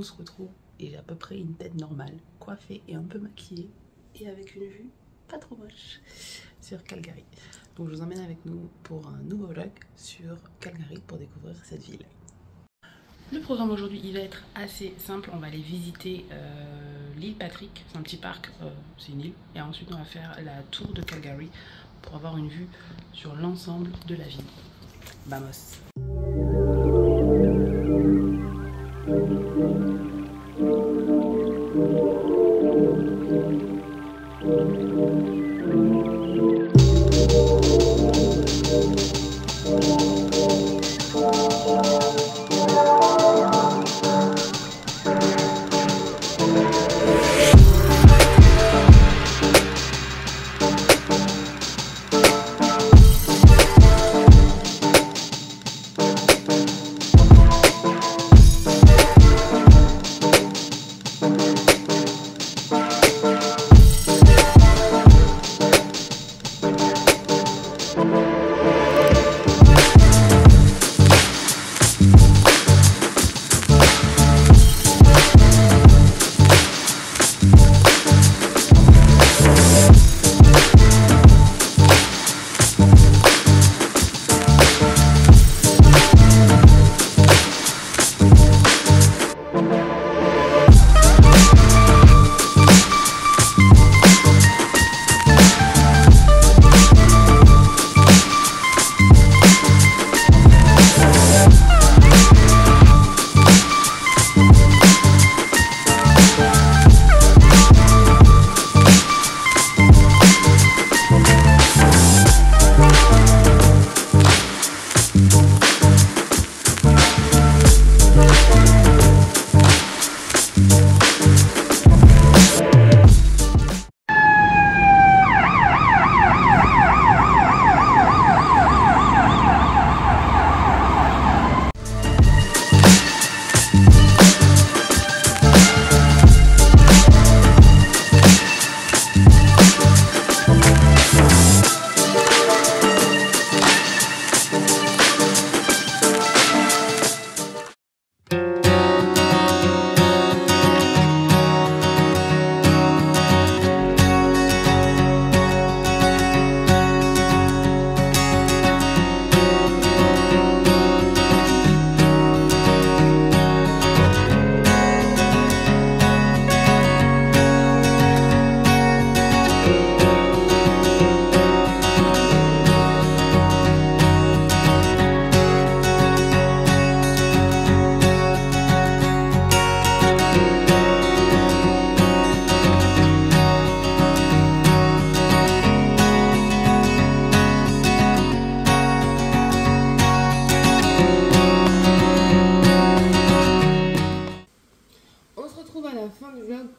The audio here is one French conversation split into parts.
on se retrouve et j'ai à peu près une tête normale, coiffée et un peu maquillée et avec une vue pas trop moche sur Calgary. Donc je vous emmène avec nous pour un nouveau vlog sur Calgary pour découvrir cette ville. Le programme aujourd'hui il va être assez simple, on va aller visiter l'île Patrick, c'est un petit parc, c'est une île, et ensuite on va faire la tour de Calgary pour avoir une vue sur l'ensemble de la ville. Vamos!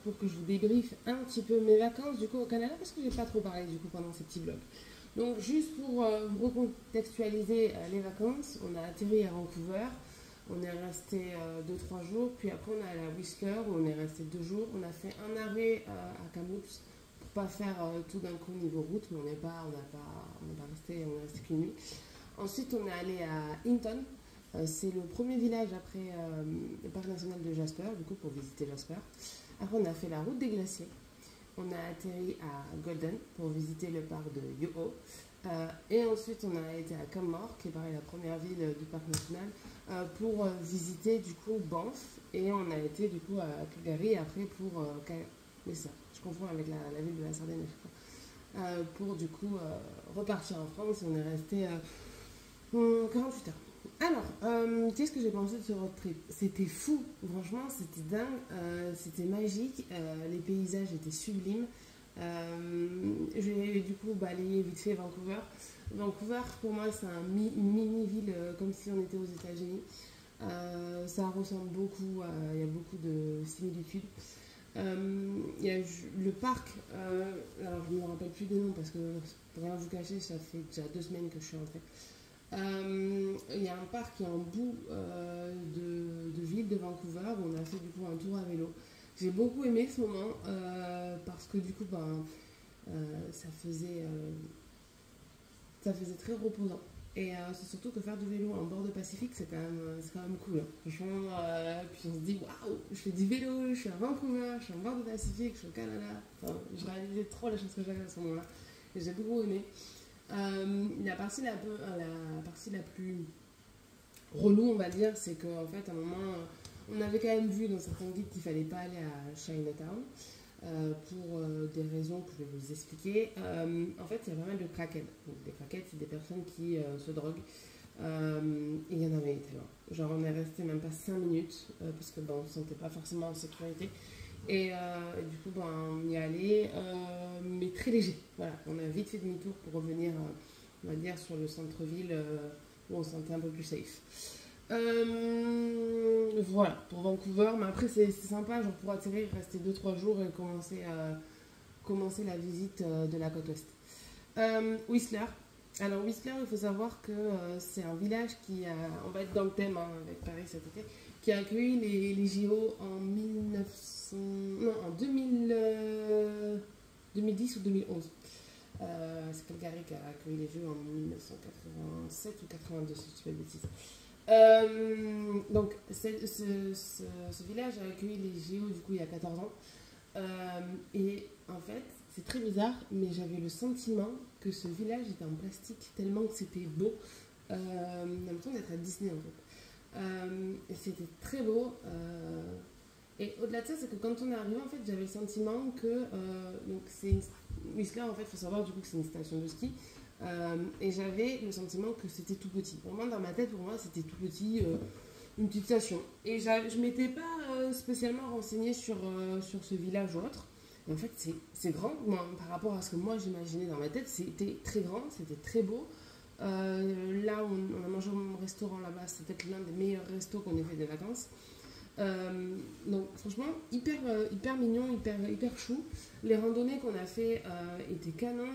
Pour que je vous débriefe un petit peu mes vacances du coup au Canada, parce que j'ai pas trop parlé du coup pendant ces petits vlogs. Donc juste pour vous recontextualiser les vacances, on a atterri à Vancouver, on est resté 2-3 jours, puis après on est allé à Whistler où on est resté 2 jours, on a fait un arrêt à Kamloops pour pas faire tout d'un coup niveau route, mais on n'est resté qu'une nuit. Ensuite on est allé à Hinton. C'est le premier village après le parc national de Jasper, du coup pour visiter Jasper. Après on a fait la route des glaciers, on a atterri à Golden pour visiter le parc de Yoho. Et ensuite on a été à Canmore, qui est pareil la première ville du parc national, pour visiter du coup Banff. Et on a été du coup à Calgary après pour... mais ça, je confonds avec la ville de la Sardaigne, pour du coup repartir en France. Et on est resté 48 heures. Alors, qu'est-ce que j'ai pensé de ce road trip? C'était fou, franchement, c'était dingue, c'était magique, les paysages étaient sublimes. J'ai du coup balayé vite fait Vancouver. Vancouver, pour moi, c'est une mini-ville comme si on était aux États-Unis. Ça ressemble beaucoup, il y a beaucoup de similitudes. Il y a le parc, alors je ne me rappelle plus des noms parce que pour rien vous cacher, ça fait déjà 2 semaines que je suis rentrée. Il y a un parc qui est en bout de ville de Vancouver où on a fait du coup un tour à vélo. J'ai beaucoup aimé ce moment parce que du coup ça faisait très reposant. Et c'est surtout que faire du vélo en bord de Pacifique, c'est quand même cool. Hein. Franchement, puis on se dit, waouh, je fais du vélo, je suis à Vancouver, je suis en bord de Pacifique, je suis au Canada. Enfin, je réalisais trop la chance que j'avais à ce moment-là. Et j'ai beaucoup aimé. La partie la partie la plus relou, on va dire, c'est qu'en fait, à un moment, on avait quand même vu dans certains guides qu'il fallait pas aller à Chinatown. Pour des raisons que je vais vous expliquer. En fait, il y a pas mal de crackheads. Donc, des crackheads, c'est des personnes qui se droguent. Et il y en avait tellement. Genre, on est resté même pas 5 minutes parce que on ne se sentait pas forcément en sécurité. Et du coup, on y allait, mais très léger. Voilà, on a vite fait demi-tour pour revenir, on va dire, sur le centre-ville où on se sentait un peu plus safe. Voilà, pour Vancouver. Mais après, c'est sympa, genre pour atterrir, rester 2-3 jours et commencer la visite de la côte ouest. Whistler. Alors, Whistler, il faut savoir que c'est un village qui a, on va être dans le thème hein, avec Paris cet été, qui a accueilli les JO en 1900, non, en 2010 ou 2011. C'est Calgary qui a accueilli les Jeux en 1987 ou 82, si je ne dis pas de bêtises. Donc, ce village a accueilli les JO du coup il y a 14 ans. Et en fait, c'est très bizarre, mais j'avais le sentiment que ce village était en plastique tellement que c'était beau. On a l'impression d'être à Disney en fait. Et c'était très beau. Et au-delà de ça, c'est que quand on est arrivé, en fait, j'avais le sentiment que donc Whistler, en fait, il faut savoir du coup que c'est une station de ski. Et j'avais le sentiment que c'était tout petit. Vraiment, dans ma tête, pour moi, c'était tout petit, une petite station. Et je ne m'étais pas spécialement renseignée sur ce village ou autre. Et en fait, c'est grand. Moi, par rapport à ce que moi j'imaginais dans ma tête, c'était très grand, c'était très beau. Là, on a mangé au restaurant là-bas, c'était peut-être l'un des meilleurs restos qu'on ait fait des vacances. Donc franchement hyper mignon, hyper chou. Les randonnées qu'on a fait étaient canon.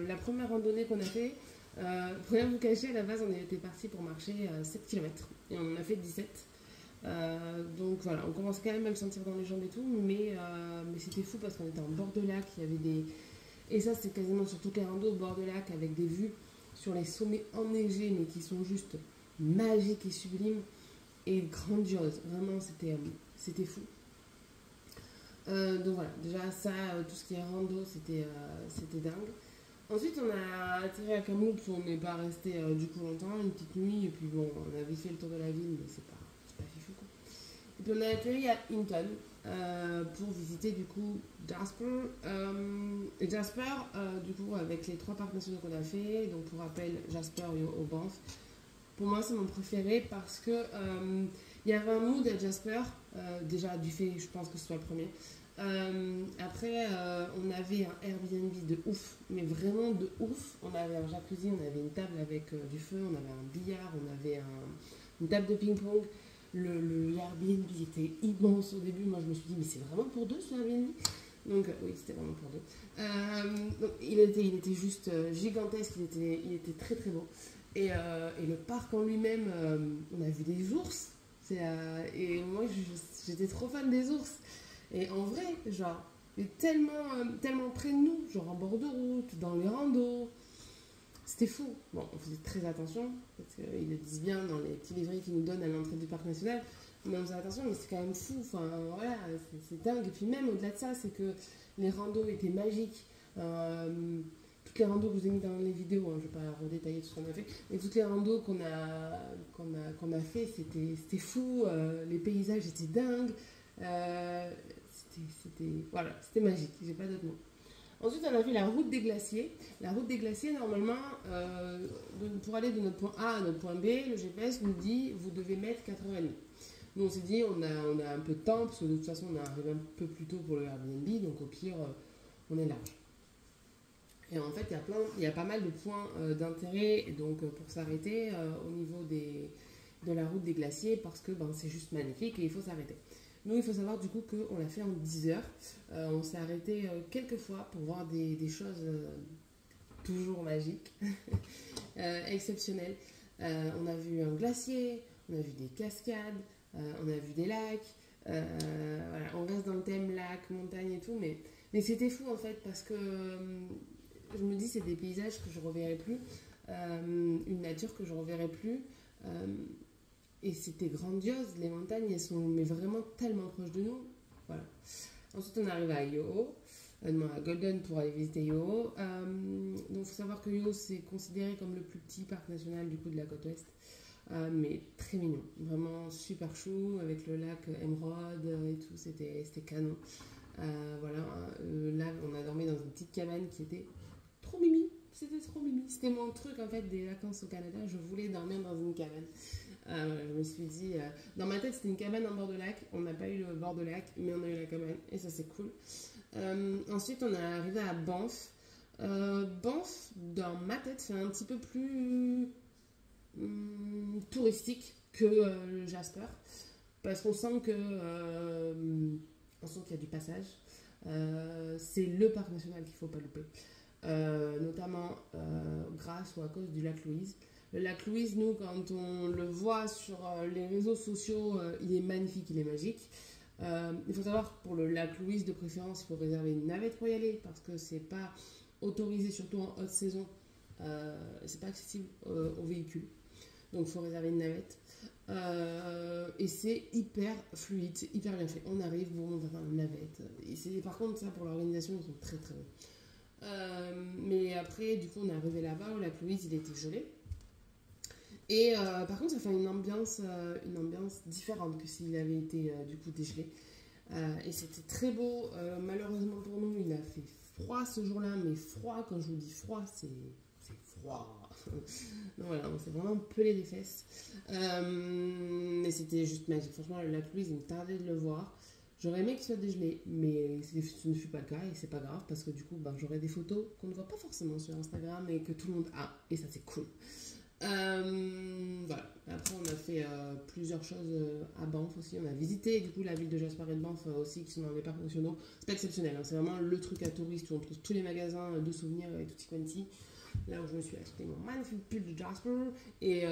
La première randonnée qu'on a fait, pour rien vous cacher, à la base on était parti pour marcher 7 km et on en a fait 17. Donc voilà, on commence quand même à le sentir dans les jambes et tout, mais c'était fou parce qu'on était en bord de lac, il y avait des... Et ça c'est quasiment sur toutes les randos au bord de lac avec des vues sur les sommets enneigés mais qui sont juste magiques et sublimes et grandiose. Vraiment, c'était fou. Donc voilà, déjà ça, tout ce qui est rando, c'était dingue. Ensuite, on a atterri à Kamloops, on n'est pas resté du coup longtemps, une petite nuit, et puis bon, on a vite fait le tour de la ville, mais c'est pas fifou quoi. Et puis on a atterri à Hinton pour visiter du coup Jasper. Et Jasper, du coup, avec les 3 parcs nationaux qu'on a fait, donc pour rappel, Jasper au Banff. Pour moi, c'est mon préféré parce que il y avait un mood à Jasper, déjà du fait, je pense que ce soit le premier. Après, on avait un Airbnb de ouf, mais vraiment de ouf. On avait un jacuzzi, on avait une table avec du feu, on avait un billard, on avait une table de ping-pong. Le Airbnb était immense au début. Moi, je me suis dit, mais c'est vraiment pour 2 ce Airbnb? Donc, oui, c'était vraiment pour 2. Donc, il était juste gigantesque, il était très très beau. Et le parc en lui-même, on a vu des ours. Et moi, j'étais trop fan des ours. Et en vrai, genre, il est tellement près de nous, genre en bord de route, dans les randos. C'était fou. Bon, on faisait très attention, parce qu'ils le disent bien dans les petits livrets qu'ils nous donnent à l'entrée du parc national. Mais on faisait attention, mais c'est quand même fou. Enfin, voilà, c'est dingue. Et puis même au-delà de ça, c'est que les randos étaient magiques. Toutes les randos que je vous ai mis dans les vidéos, hein, je ne vais pas redétailler tout ce qu'on a fait, mais toutes les randos qu'on a fait, c'était fou. Les paysages étaient dingues. C'était magique, j'ai pas d'autre mot. Ensuite, on a fait la route des glaciers. La route des glaciers, normalement, pour aller de notre point A à notre point B, le GPS nous dit vous devez mettre 4h30. Nous, on s'est dit on a un peu de temps, parce que de toute façon, on est arrivé un peu plus tôt pour le Airbnb, donc au pire, on est large. Et en fait, il y a pas mal de points d'intérêt donc, pour s'arrêter au niveau de la route des glaciers, parce que c'est juste magnifique et il faut s'arrêter. Nous, il faut savoir du coup qu'on l'a fait en 10 heures. On s'est arrêté quelques fois pour voir des choses toujours magiques, exceptionnelles. On a vu un glacier, on a vu des cascades, on a vu des lacs. Voilà, on reste dans le thème lac, montagne et tout, mais c'était fou en fait parce que je me dis c'est des paysages que je ne reverrai plus. une nature que je ne reverrai plus. Et c'était grandiose, les montagnes, elles sont mais vraiment tellement proches de nous. Voilà. Ensuite, on arrive à Yoho, non, à Golden pour aller visiter Yoho. Donc, il faut savoir que Yoho, c'est considéré comme le plus petit parc national du coup de la côte ouest. Mais très mignon, vraiment super chou, avec le lac Emerald et tout, c'était canon. Voilà, là, on a dormi dans une petite cabane qui était trop mimi. C'était trop mimi. C'était mon truc en fait des vacances au Canada. Je voulais dormir dans une cabane. Je me suis dit, dans ma tête, c'était une cabane en bord de lac. On n'a pas eu le bord de lac, mais on a eu la cabane et ça, c'est cool. Ensuite, on est arrivé à Banff. Banff, dans ma tête, c'est un petit peu plus touristique que le Jasper. Parce qu'on sent que on sent qu'il y a du passage. C'est le parc national qu'il ne faut pas louper. Notamment grâce ou à cause du lac Louise. Le lac Louise, nous, quand on le voit sur les réseaux sociaux, il est magnifique, il est magique. Il faut savoir que pour le lac Louise, de préférence, il faut réserver une navette pour y aller parce que c'est pas autorisé, surtout en haute saison. C'est pas accessible aux véhicules. Donc il faut réserver une navette. Et c'est hyper fluide, c'est hyper bien fait. On arrive, bon, on va faire une navette. Et par contre, ça, pour l'organisation, ils sont très très bons. Mais après, du coup, on est arrivé là-bas, au lac Louise, il était gelé. Et par contre, ça fait une ambiance différente que s'il avait été du coup dégelé. Et c'était très beau. Malheureusement pour nous, il a fait froid ce jour-là, mais froid, quand je vous dis froid, c'est froid. Donc voilà, on s'est vraiment pelé les fesses. Mais c'était juste magique. Franchement, le lac Louise, il me tardait de le voir. J'aurais aimé qu'il soit dégelé, mais ce ne fut pas le cas et c'est pas grave parce que du coup, j'aurai des photos qu'on ne voit pas forcément sur Instagram et que tout le monde a. Et ça, c'est cool. Voilà. Après, on a fait plusieurs choses à Banff aussi. On a visité du coup la ville de Jasper et de Banff aussi, qui sont dans les parcs nationaux. C'est pas exceptionnel, hein. C'est vraiment le truc à touristes où on trouve tous les magasins de souvenirs et tutti quanti. Là où je me suis acheté mon magnifique pull de Jasper et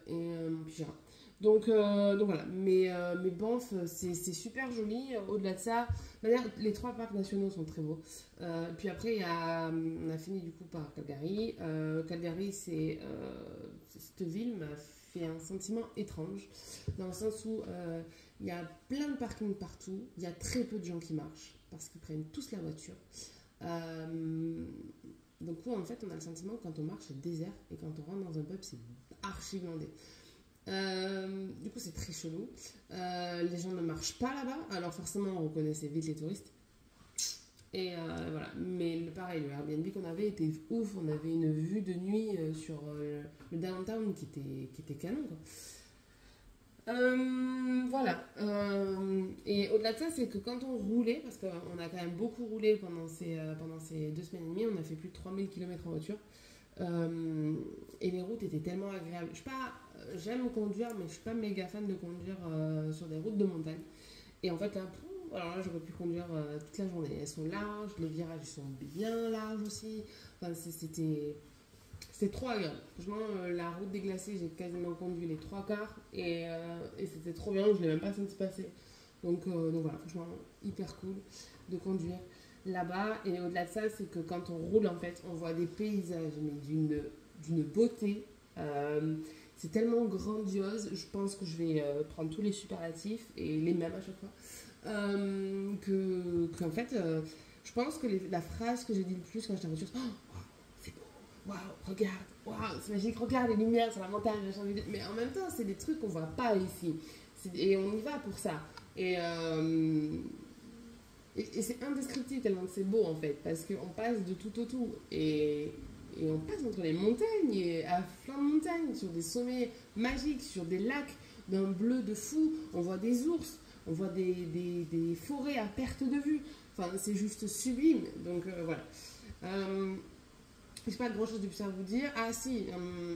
mon pyjama. Donc voilà. Mais Banff, c'est super joli. Au-delà de ça, les 3 parcs nationaux sont très beaux. Puis après, on a fini du coup par Calgary. Calgary, cette ville m'a fait un sentiment étrange, dans le sens où il y a plein de parkings partout, il y a très peu de gens qui marchent, parce qu'ils prennent tous la voiture. Donc en fait, on a le sentiment que quand on marche, c'est désert, et quand on rentre dans un pub, c'est archi blindé. Du coup, c'est très chelou. Les gens ne marchent pas là-bas, alors forcément, on reconnaissait vite les touristes. Et voilà, mais pareil, le Airbnb qu'on avait était ouf. On avait une vue de nuit sur le downtown qui était canon, quoi. Voilà. Et au-delà de ça, c'est que quand on roulait, parce qu'on a quand même beaucoup roulé pendant ces 2 semaines et demie, on a fait plus de 3000 km en voiture. Et les routes étaient tellement agréables. J'aime conduire, mais je suis pas méga fan de conduire sur des routes de montagne. Et en fait, là, alors là, j'aurais pu conduire toute la journée. Elles sont larges, les virages ils sont bien larges aussi. Enfin, c'était trop agréable. Franchement, la route des glaciers, j'ai quasiment conduit les 3/4 et c'était trop bien, je ne l'ai même pas senti passer. Donc voilà, franchement, hyper cool de conduire là-bas. Et au-delà de ça, c'est que quand on roule, en fait, on voit des paysages, mais d'une beauté. C'est tellement grandiose, je pense que je vais prendre tous les superlatifs et les mêmes à chaque fois. En fait, je pense que la phrase que j'ai dit le plus quand j'étais en voiture, c'est oh, c'est beau, waouh, regarde, waouh, c'est magique, regarde les lumières sur la montagne, mais en même temps, c'est des trucs qu'on voit pas ici. Et on y va pour ça. Et c'est indescriptible tellement que c'est beau en fait, parce qu'on passe de tout au tout. Et on passe entre les montagnes, et à flanc de montagne, sur des sommets magiques, sur des lacs d'un bleu de fou. On voit des ours, on voit des forêts à perte de vue. Enfin, c'est juste sublime. Donc voilà. Je n'ai pas grand chose de plus à vous dire. Ah si,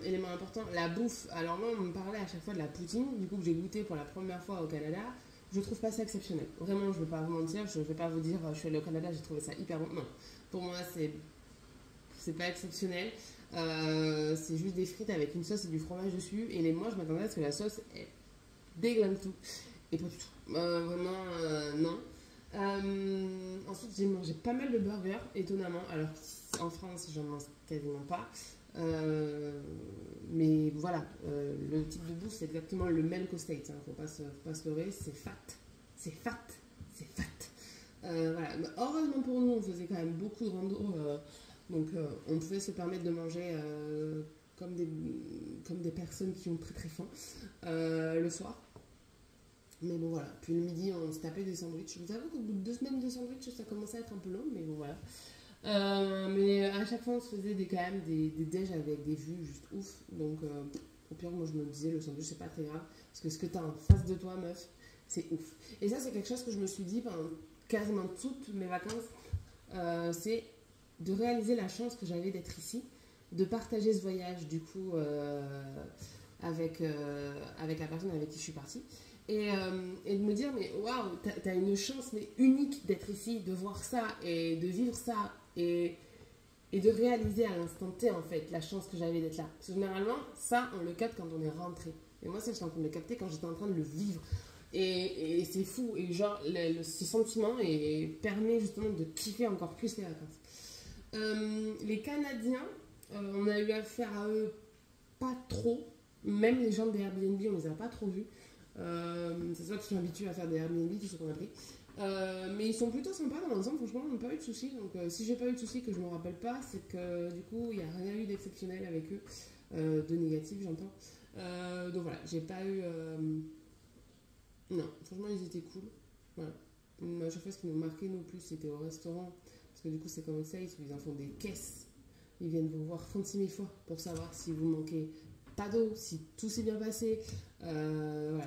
élément important, la bouffe. Alors moi, on me parlait à chaque fois de la poutine, du coup que j'ai goûté pour la première fois au Canada. Je trouve pas ça exceptionnel. Vraiment, je ne vais pas vous mentir, je ne vais pas vous dire je suis allée au Canada, j'ai trouvé ça hyper bon. Non, pour moi, c'est pas exceptionnel. C'est juste des frites avec une sauce et du fromage dessus. Et moi, je m'attendais à ce que la sauce déglingue tout. Et pas du tout. Vraiment, non. Ensuite, j'ai mangé pas mal de burgers, étonnamment. Alors en France, j'en mange quasiment pas. Mais voilà, le type de bouffe, c'est exactement le même qu'aux States. Faut pas se leurrer, c'est fat. C'est fat. C'est fat. Voilà. Mais heureusement pour nous, on faisait quand même beaucoup de rando. Donc, on pouvait se permettre de manger comme des personnes qui ont très très faim le soir. Mais bon, voilà. Puis le midi, on se tapait des sandwichs. Je vous avoue qu'au bout de 2 semaines de sandwich, ça commençait à être un peu long, mais bon, voilà. Mais à chaque fois, on se faisait quand même des déj avec des vues juste ouf. Donc, au pire, moi, je me disais, le sandwich, c'est pas très grave. Parce que ce que tu as en face de toi, meuf, c'est ouf. Et ça, c'est quelque chose que je me suis dit pendant quasiment toutes mes vacances. C'est de réaliser la chance que j'avais d'être ici, de partager ce voyage, du coup, avec la personne avec qui je suis partie. Et de me dire, mais waouh, t'as une chance mais unique d'être ici, de voir ça et de vivre ça et de réaliser à l'instant T en fait la chance que j'avais d'être là. Parce que généralement, ça, on le capte quand on est rentré. Et moi, ça, je suis en train de le capter quand j'étais en train de le vivre. Et c'est fou. Et genre, ce sentiment permet justement de kiffer encore plus les vacances. Les Canadiens, on a eu affaire à eux pas trop. Même les gens des Airbnb, on les a pas trop vus. C'est ça qu'ils sont habitués à faire des Airbnb, tout ce qu'on a pris. Mais ils sont plutôt sympas dans l'ensemble, franchement, on n'a pas eu de soucis. Donc, si j'ai pas eu de soucis que je me rappelle pas, c'est que du coup, il n'y a rien eu d'exceptionnel avec eux, de négatif, j'entends. Donc voilà, j'ai pas eu. Non, franchement, ils étaient cool. Voilà. À chaque fois, ce qui nous marquait, nous, plus, c'était au restaurant. Parce que du coup, c'est comme au States où ils en font des caisses. Ils viennent vous voir 36 000 fois pour savoir si vous manquez pas d'eau, si tout s'est bien passé, voilà,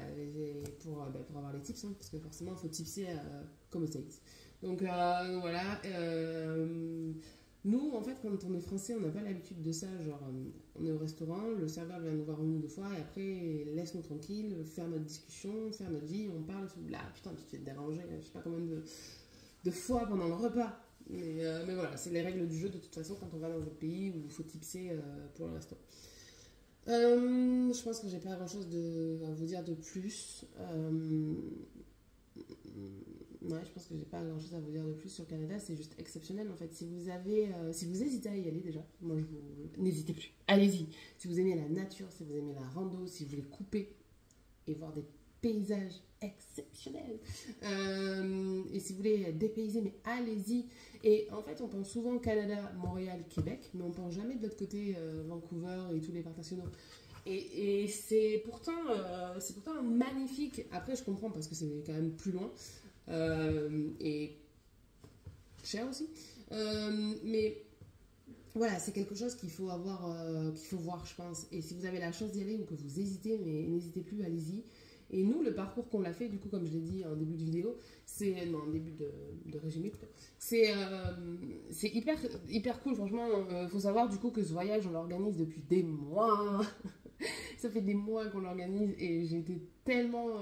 pour avoir les tips, hein, parce que forcément il faut tipser comme aux States. Donc voilà, nous en fait quand on est français on n'a pas l'habitude de ça, genre on est au restaurant, le serveur vient nous voir une ou deux fois et après laisse-nous tranquille, faire notre discussion, faire notre vie, on parle, là putain tu te fais déranger, je sais pas combien de fois pendant le repas. Mais voilà, c'est les règles du jeu de toute façon quand on va dans un pays où il faut tipser pour le restaurant. Je pense que j'ai pas grand chose à vous dire de plus. Ouais, je pense que j'ai pas grand chose à vous dire de plus sur le Canada, c'est juste exceptionnel en fait. Si vous hésitez à y aller déjà, moi je vous n'hésitez plus, allez-y. Si vous aimez la nature, si vous aimez la rando, si vous voulez couper et voir des paysages exceptionnels, et si vous voulez dépayser, mais allez-y. Et en fait, on pense souvent Canada, Montréal, Québec, mais on pense jamais de l'autre côté Vancouver et tous les parcs nationaux. Et c'est pourtant magnifique. Après, je comprends parce que c'est quand même plus loin et cher aussi. Mais voilà, c'est quelque chose qu'il faut voir, je pense. Et si vous avez la chance d'y aller ou que vous hésitez, mais n'hésitez plus, allez-y. Et nous, le parcours qu'on l'a fait, du coup, comme je l'ai dit en début de vidéo, en début de résumé plutôt, c'est hyper cool, franchement. Il faut savoir, du coup, que ce voyage, on l'organise depuis des mois. Ça fait des mois qu'on l'organise et j'étais tellement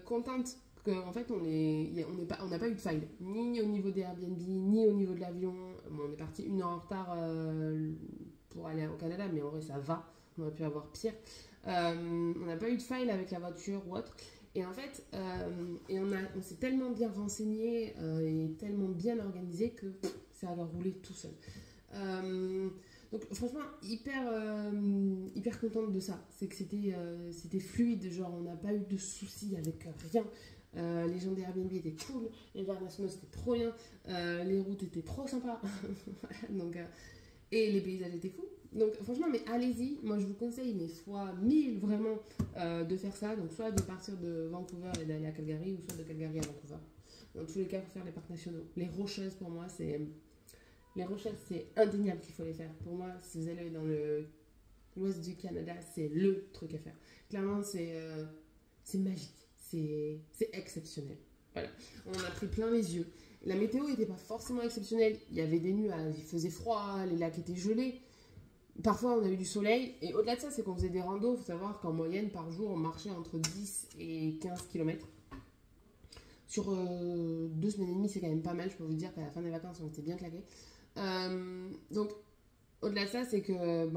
contente qu'en fait, on n'a pas eu de faille, ni au niveau des Airbnb, ni au niveau de l'avion. Bon, on est parti 1 heure en retard pour aller au Canada, mais en vrai, ça va. On aurait pu avoir pire. On n'a pas eu de faille avec la voiture ou autre. Et en fait, on s'est tellement bien renseigné et tellement bien organisé que ça va rouler tout seul. Donc franchement, hyper contente de ça. C'est que c'était fluide, genre on n'a pas eu de soucis avec rien. Les gens des Airbnb étaient cool, les parcs nationaux c'était trop bien, les routes étaient trop sympas. Donc, et les paysages étaient fous. Donc franchement, mais allez-y, moi je vous conseille, mais fois 1000 vraiment, de faire ça. Donc soit de partir de Vancouver et d'aller à Calgary, ou soit de Calgary à Vancouver. Dans tous les cas, il faut faire les parcs nationaux. Les Rocheuses, pour moi, les Rocheuses, c'est indéniable qu'il faut les faire. Pour moi, si vous allez dans l'ouest du Canada, c'est le truc à faire. Clairement, c'est magique. C'est exceptionnel. Voilà. On en a pris plein les yeux. La météo n'était pas forcément exceptionnelle. Il y avait des nuages, il faisait froid, les lacs étaient gelés. Parfois, on a eu du soleil. Et au-delà de ça, c'est qu'on faisait des randos. Il faut savoir qu'en moyenne, par jour, on marchait entre 10 et 15 km. Sur 2 semaines et demie, c'est quand même pas mal. Je peux vous dire qu'à la fin des vacances, on était bien claqués. Donc, au-delà de ça, c'est que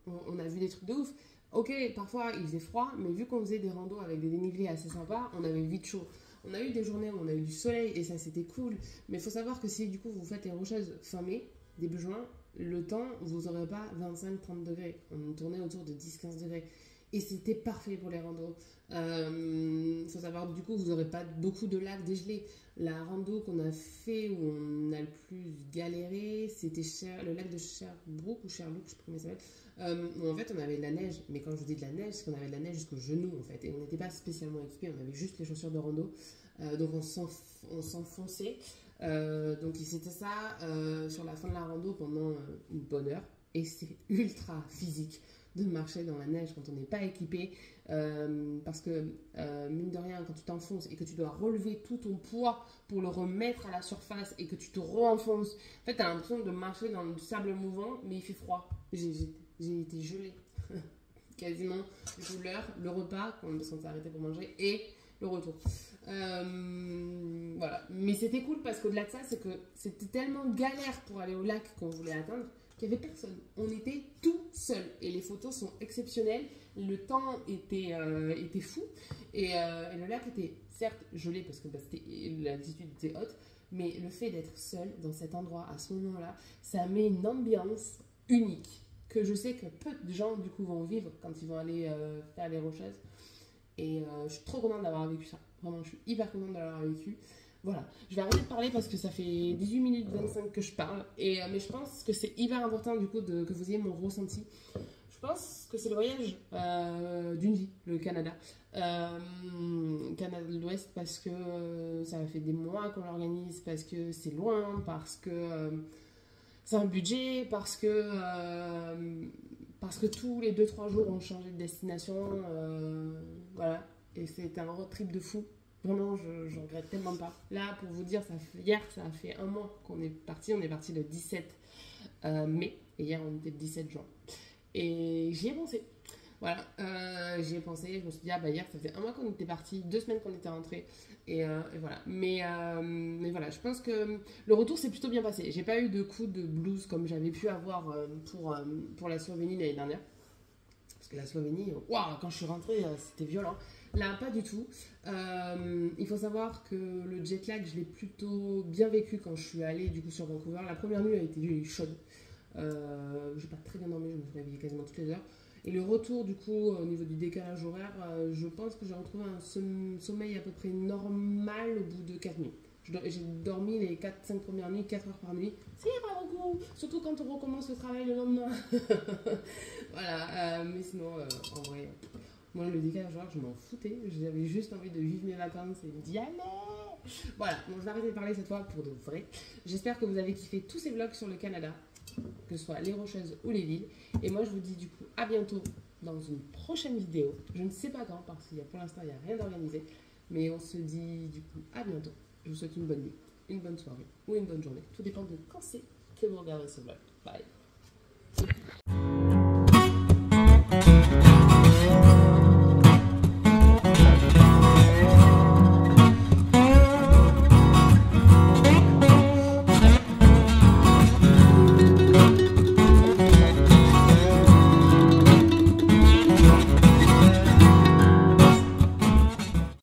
on a vu des trucs de ouf. Ok, parfois il faisait froid, mais vu qu'on faisait des randos avec des dénivelés assez sympas, on avait vite chaud. On a eu des journées où on a eu du soleil et ça c'était cool. Mais il faut savoir que si du coup vous faites les Rocheuses fin mai, début juin, le temps, vous n'aurez pas 25-30 degrés. On tournait autour de 10-15 degrés. Et c'était parfait pour les randos. Faut savoir, du coup, vous n'aurez pas beaucoup de lacs dégelés. La rando qu'on a fait, où on a le plus galéré, c'était le lac de Sherbrooke ou Sherbrooke, je sais pas comment ça s'appelle, où en fait on avait de la neige. Mais quand je dis de la neige, c'est qu'on avait de la neige jusqu'au genou en fait. Et on n'était pas spécialement équipés, on avait juste les chaussures de rando. Donc on s'enfonçait. Donc c'était ça sur la fin de la rando pendant une bonne heure. Et c'est ultra physique de marcher dans la neige quand on n'est pas équipé, parce que mine de rien, quand tu t'enfonces et que tu dois relever tout ton poids pour le remettre à la surface et que tu te re-enfonces, en fait tu as l'impression de marcher dans le sable mouvant, mais il fait froid. J'ai été gelée quasiment. Du coup, l'heure, le repas qu'on s'est arrêté pour manger et le retour. Voilà, mais c'était cool parce qu'au-delà de ça, c'est que c'était tellement galère pour aller au lac qu'on voulait atteindre qu'il n'y avait personne. On était tout seul et les photos sont exceptionnelles. Le temps était fou et le lac était certes gelé parce que l'altitude était haute, mais le fait d'être seul dans cet endroit à ce moment-là, ça met une ambiance unique que je sais que peu de gens du coup vont vivre quand ils vont aller faire les Rocheuses. Et je suis trop contente d'avoir vécu ça. Vraiment, je suis hyper contente de l'avoir vécu. Voilà, je vais arrêter de parler parce que ça fait 18 minutes 25 que je parle. Mais je pense que c'est hyper important du coup que vous ayez mon ressenti. Je pense que c'est le voyage d'une vie, le Canada. Canada de l'Ouest, parce que ça fait des mois qu'on l'organise, parce que c'est loin, parce que c'est un budget, parce que tous les 2-3 jours on changeait de destination. Voilà, et c'était un road trip de fou. Vraiment, je regrette tellement pas. Là, pour vous dire, hier, ça a fait un mois qu'on est parti. On est parti le 17 mai. Et hier, on était le 17 juin. Et j'y ai pensé. Voilà, j'y ai pensé. Je me suis dit, ah bah hier, ça fait un mois qu'on était parti, 2 semaines qu'on était rentrés. Et voilà. Mais voilà, je pense que le retour s'est plutôt bien passé. J'ai pas eu de coup de blues comme j'avais pu avoir pour la Slovénie l'année dernière. Parce que la Slovénie, waouh, quand je suis rentrée, c'était violent. Là, pas du tout. Il faut savoir que le jet lag, je l'ai plutôt bien vécu quand je suis allée du coup sur Vancouver. La première nuit a été chaude. J'ai pas très bien dormi, je me suis réveillée quasiment toutes les heures. Et le retour du coup au niveau du décalage horaire, je pense que j'ai retrouvé un sommeil à peu près normal au bout de 4 nuits. J'ai dormi les 4-5 premières nuits, 4 heures par nuit. C'est pas beaucoup, surtout quand on recommence le travail le lendemain. Voilà, mais sinon, en vrai, moi le décalage horaire, je m'en foutais. J'avais juste envie de vivre mes vacances et d'y aller. Voilà, bon, je vais arrêter de parler cette fois pour de vrai. J'espère que vous avez kiffé tous ces vlogs sur le Canada, que ce soit les Rocheuses ou les villes. Et moi, je vous dis du coup à bientôt dans une prochaine vidéo. Je ne sais pas quand, parce qu'il y a pour l'instant, il n'y a rien d'organisé. Mais on se dit du coup à bientôt. Je vous souhaite une bonne nuit, une bonne soirée ou une bonne journée. Tout dépend de quand c'est que vous regardez ce vlog. Bye.